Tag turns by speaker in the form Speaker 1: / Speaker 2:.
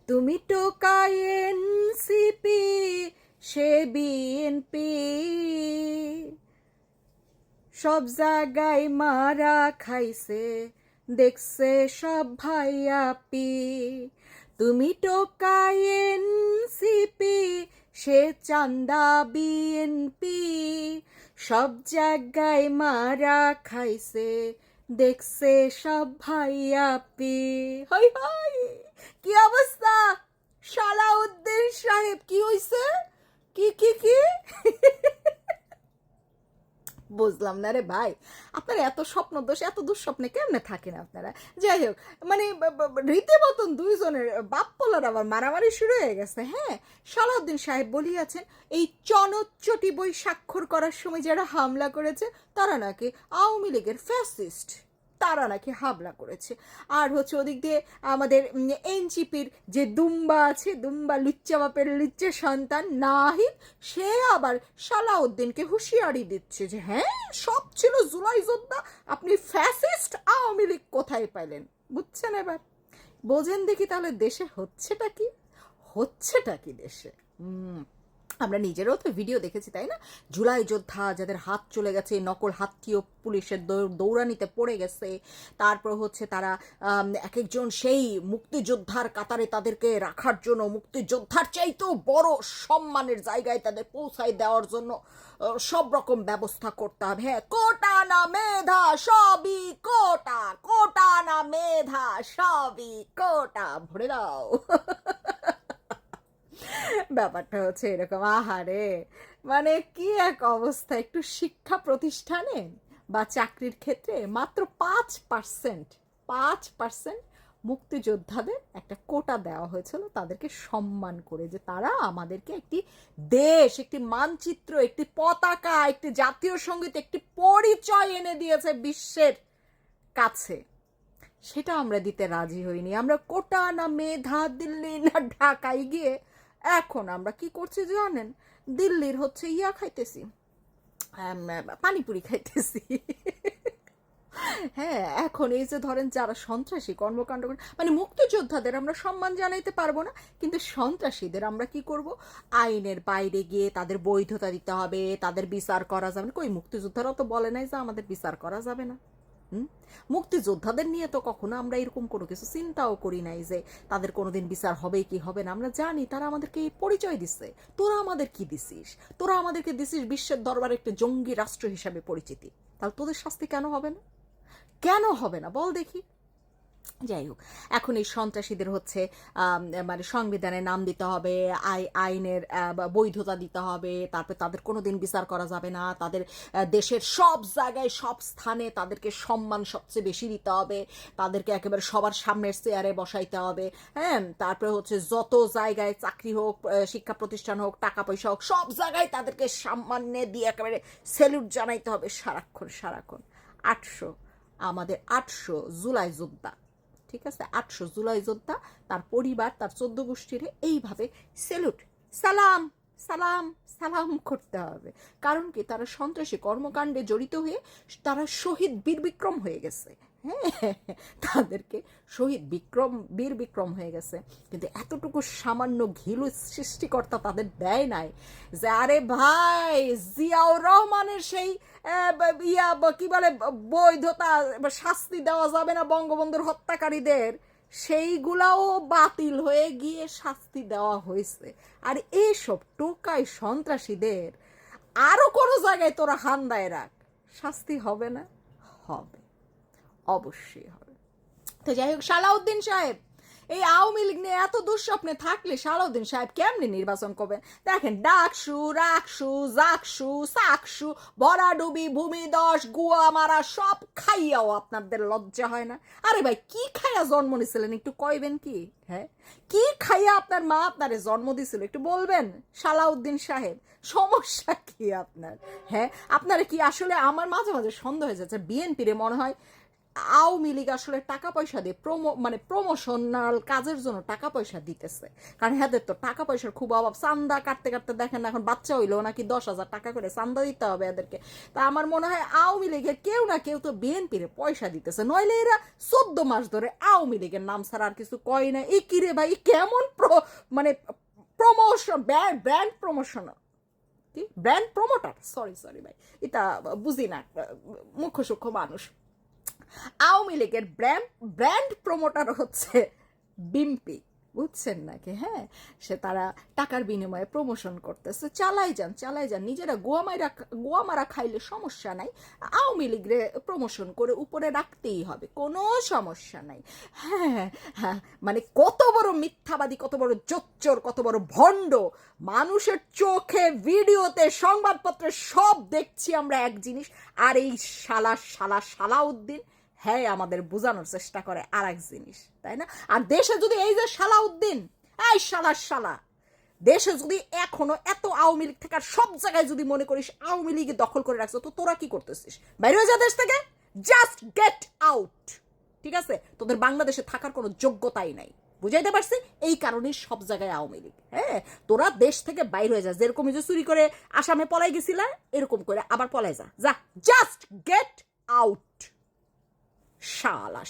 Speaker 1: তুমি টোকায় এনসিপি, সে বিএনপি, সব জায়গায় মারা খাইছে, দেখছে সব ভাইয়াপি। তুমি টোকায় এনসিপি, সে চান্দা বিএনপি, সব জায়গায় মারা খাইছে, দেখছে সব ভাইয়াপি। হই হই, কি অবস্থা সালাউদ্দিন সাহেব? কি হইছে? কি কি কি বুঝলাম না রে ভাই, আপনার এত স্বপ্ন দোষ, এত দুঃস্বপ্নে কেমনে থাকেন আপনারা? যাই হোক, মানে রীতিমতন দুইজনের বাপ্পলার আবার মারামারি শুরু হয়ে গেছে। হ্যাঁ, সালাউদ্দিন সাহেব বলিয়াছেন এই চনচ্চটি বই স্বাক্ষর করার সময় যারা হামলা করেছে তারা নাকি আওয়ামী লীগের ফ্যাসিস্ট, তারা নাকি হামলা করেছে। আর হচ্ছে ওদিক দিয়ে আমাদের এনসিপির যে দুম্বা আছে, দুম্বা লুচ্চা বাপের লুচ্চা সন্তান নাহিদ, সে আবার সালাউদ্দিনকে হুঁশিয়ারি দিচ্ছে যে হ্যাঁ, সব ছিল জুলাই যোদ্ধা, আপনি ফ্যাসিস্ট, আওয়ামী লীগ কোথায় পাইলেন? বুঝছেন? এবার বোঝেন দেখি তাহলে দেশে হচ্ছেটা কি, হচ্ছেটা কি দেশে। আমরা নিজেরাও তো ভিডিও দেখেছি, তাই না? জুলাই যোদ্ধা যাদের হাত চলে গেছে, নকল হাতটিও পুলিশের দৌড়ানিতে পড়ে গেছে। তারপর হচ্ছে তারা এক একজন সেই মুক্তিযোদ্ধার কাতারে তাদেরকে রাখার জন্য, মুক্তিযোদ্ধার চাইতেও বড় সম্মানের জায়গায় তাদের পৌঁছায় দেওয়ার জন্য সব রকম ব্যবস্থা করতে হবে। হ্যাঁ, কোটা না মেধা, সবই কোটা, কোটা না মেধা, সবই কোটা, ভরে দাও। ব্যাপারটা হচ্ছে এরকম। আহারে, মানে কি এক অবস্থা! একটু শিক্ষা প্রতিষ্ঠানে বা চাকরির ক্ষেত্রে মাত্র 5% মুক্তিযোদ্ধাদের একটা কোটা দেওয়া হয়েছিল, তাদেরকে সম্মান করে, যে তারা আমাদেরকে একটি দেশ, একটি মানচিত্র, একটি পতাকা, একটি জাতীয় সঙ্গীত, একটি পরিচয় এনে দিয়েছে বিশ্বের কাছে। সেটা আমরা দিতে রাজি হইনি। আমরা কোটা না মেধা, দিল্লি না ঢাকায় গিয়ে এখন আমরা কি করছি জানেন? দিল্লির হচ্ছে ইয়া খাইতেছি, পানিপুরি খাইতেছি। হ্যাঁ, এখন এই যে ধরেন যারা সন্ত্রাসী কর্মকাণ্ড করে, মানে মুক্তিযোদ্ধাদের আমরা সম্মান জানাইতে পারবো না, কিন্তু সন্ত্রাসীদের আমরা কি করব? আইনের বাইরে গিয়ে তাদের বৈধতা দিতে হবে, তাদের বিচার করা যাবে না। কই, মুক্তিযোদ্ধারাও তো বলে নাই যে আমাদের বিচার করা যাবে না। মুক্তিযোদ্ধাদের নিয়ে তো কখনো আমরা এরকম কোনো কিছু চিন্তাও করি নাই যে তাদের কোনোদিন বিচার হবে কি হবে না। আমরা জানি তারা আমাদেরকে এই পরিচয় দিচ্ছে। তোরা আমাদের কি দিছিস? তোরা আমাদেরকে দিছিস বিশ্বের দরবারে একটা জঙ্গি রাষ্ট্র হিসাবে পরিচিতি। তাহলে তোদের শাস্তি কেন হবে না? কেন হবে না বল দেখি? যাই হোক, এখন এই সন্ত্রাসীদের হচ্ছে মানে সংবিধানে নাম দিতে হবে, আইনের বৈধতা দিতে হবে, তারপর তাদের কোনোদিন বিচার করা যাবে না, তাদের দেশের সব জায়গায় সব স্থানে তাদেরকে সম্মান সবচেয়ে বেশি দিতে হবে, তাদেরকে একেবারে সবার সামনের চেয়ারে বসাইতে হবে। হ্যাঁ, তারপরে হচ্ছে যত জায়গায় চাকরি হোক, শিক্ষা প্রতিষ্ঠান হোক, টাকা পয়সা হোক, সব জায়গায় তাদেরকে সম্মান্য দিয়ে একেবারে স্যালুট জানাইতে হবে সারাক্ষণ সারাক্ষণ। 800, আমাদের 800 জুলাই যোদ্ধা, ঠিক আছে, 800 জুলাই যোদ্ধা, তার পরিবার, তার 14 গোষ্ঠীর এইভাবে সেলুট, সালাম সালাম সালাম করতে হবে। কারণ কি? তারা সন্ত্রাসী কর্মকাণ্ডে জড়িত হয়ে তারা শহীদ বীর বিক্রম হয়ে গেছে। হ্যাঁ, তাদেরকে শহীদ বীর বিক্রম হয়ে গেছে, কিন্তু এতটুকু সামান্য ঘিলু সৃষ্টিকর্তা তাদের দেয় নাই যে আরে ভাই, জিয়াউর রহমানের সেই কি বলে বৈধতা, শাস্তি দেওয়া যাবে না বঙ্গবন্ধুর হত্যাকারীদের, সেইগুলাও বাতিল হয়ে গিয়ে শাস্তি দেওয়া হয়েছে। আর এইসব টোকাই সন্ত্রাসীদের আরো কোনো জায়গায় তোরা হান্দায় রাখ, শাস্তি হবে না? হবে, অবশ্যই হবে। তো যাই হোক, সালাউদ্দিন সাহেব এই আওয়ামী লীগ নিয়ে এত দুঃস্বপ্নে থাকলে সালাউদ্দিন সাহেব কেমনি নির্বাচন করবেন? দেখেন, ডাকসু, রাকসু, জাকসু, সাকসু, ভরাডুবি, ভূমিদশ, গুয়া মারা সব খাইয়াও আপনাদের লজ্জা হয় না? আরে ভাই, কি খাইয়া জন্ম নিছিলেন একটু কইবেন কি? হ্যাঁ, কি খাইয়া আপনার মা আপনারে জন্ম দিছিল একটু বলবেন সালাউদ্দিন সাহেব? সমস্যা কি আপনার? হ্যাঁ, আপনারা কি আসলে, আমার মাঝে মাঝে সন্দেহ হয়ে যাচ্ছে বিএনপিরে মনে হয় আওয়ামী লীগ আসলে টাকা পয়সা দিয়ে মানে প্রমোশনাল কাজের জন্য টাকা পয়সা দিতেছে, কারণ হ্যাঁদের তো টাকা পয়সার খুব অভাব। চান্দা কাটতে কাটতে দেখেন এখন বাচ্চা হইলেও নাকি 10,000 টাকা করে চান্দা দিতে হবে এদেরকে। তা আমার মনে হয় আওয়ামী লীগের কেউ না কেউ তো বিএনপির পয়সা দিতেছে, নইলে এরা 14 মাস ধরে আওয়ামী লীগের নাম ছাড়া আর কিছু কয় না। এই কিরে ভাই কেমন মানে প্রমোশন, ব্র্যান্ড প্রমোশন, কি ব্র্যান্ড প্রমোটার, সরি সরি ভাই, এটা বুঝি না, মুখ্য সূক্ষ্ম মানুষ। আওয়ামী লীগের ব্র্যান্ড প্রমোটার হচ্ছে বিম্পি, বুঝছেন নাকি? হ্যাঁ, সে তারা টাকার বিনিময়ে প্রমোশন করতেছে। চালাই যান, নিজেরা গোয়া মারা খাইলে সমস্যা নাই, আওয়ামী লীগরে প্রমোশন করে উপরে রাখতেই হবে, কোনো সমস্যা নাই। হ্যাঁ হ্যাঁ, মানে কত বড় মিথ্যাবাদী, কত বড় জোচ্চোর, কত বড় ভণ্ড। মানুষের চোখে, ভিডিওতে, সংবাদপত্রে সব দেখছি আমরা এক জিনিস, আর এই সালাউদ্দিন হ্যাঁ আমাদের বোঝানোর চেষ্টা করে আর এক জিনিস, তাই না? আর দেশে যদি এই যে সালাউদ্দিন, এই শালা দেশে যদি এখনো এত আওয়ামী লীগ থেকে, আর সব জায়গায় যদি মনে করিস আওয়ামী লীগ দখল করে রাখছো, তো তোরা কি করতেছিস? বাইরে হয়ে যা দেশ থেকে, জাস্ট গেট আউট, ঠিক আছে? তোদের বাংলাদেশে থাকার কোনো যোগ্যতাই নাই, বুঝাইতে পারছি? এই কারণে সব জায়গায় আওয়ামী লীগ। হ্যাঁ, তোরা দেশ থেকে বাইরে হয়ে যা, যেরকম যে চুরি করে আসামে পলাই গেছিলা, এরকম করে আবার পলাই যা, জাস্ট গেট আউট। শালা।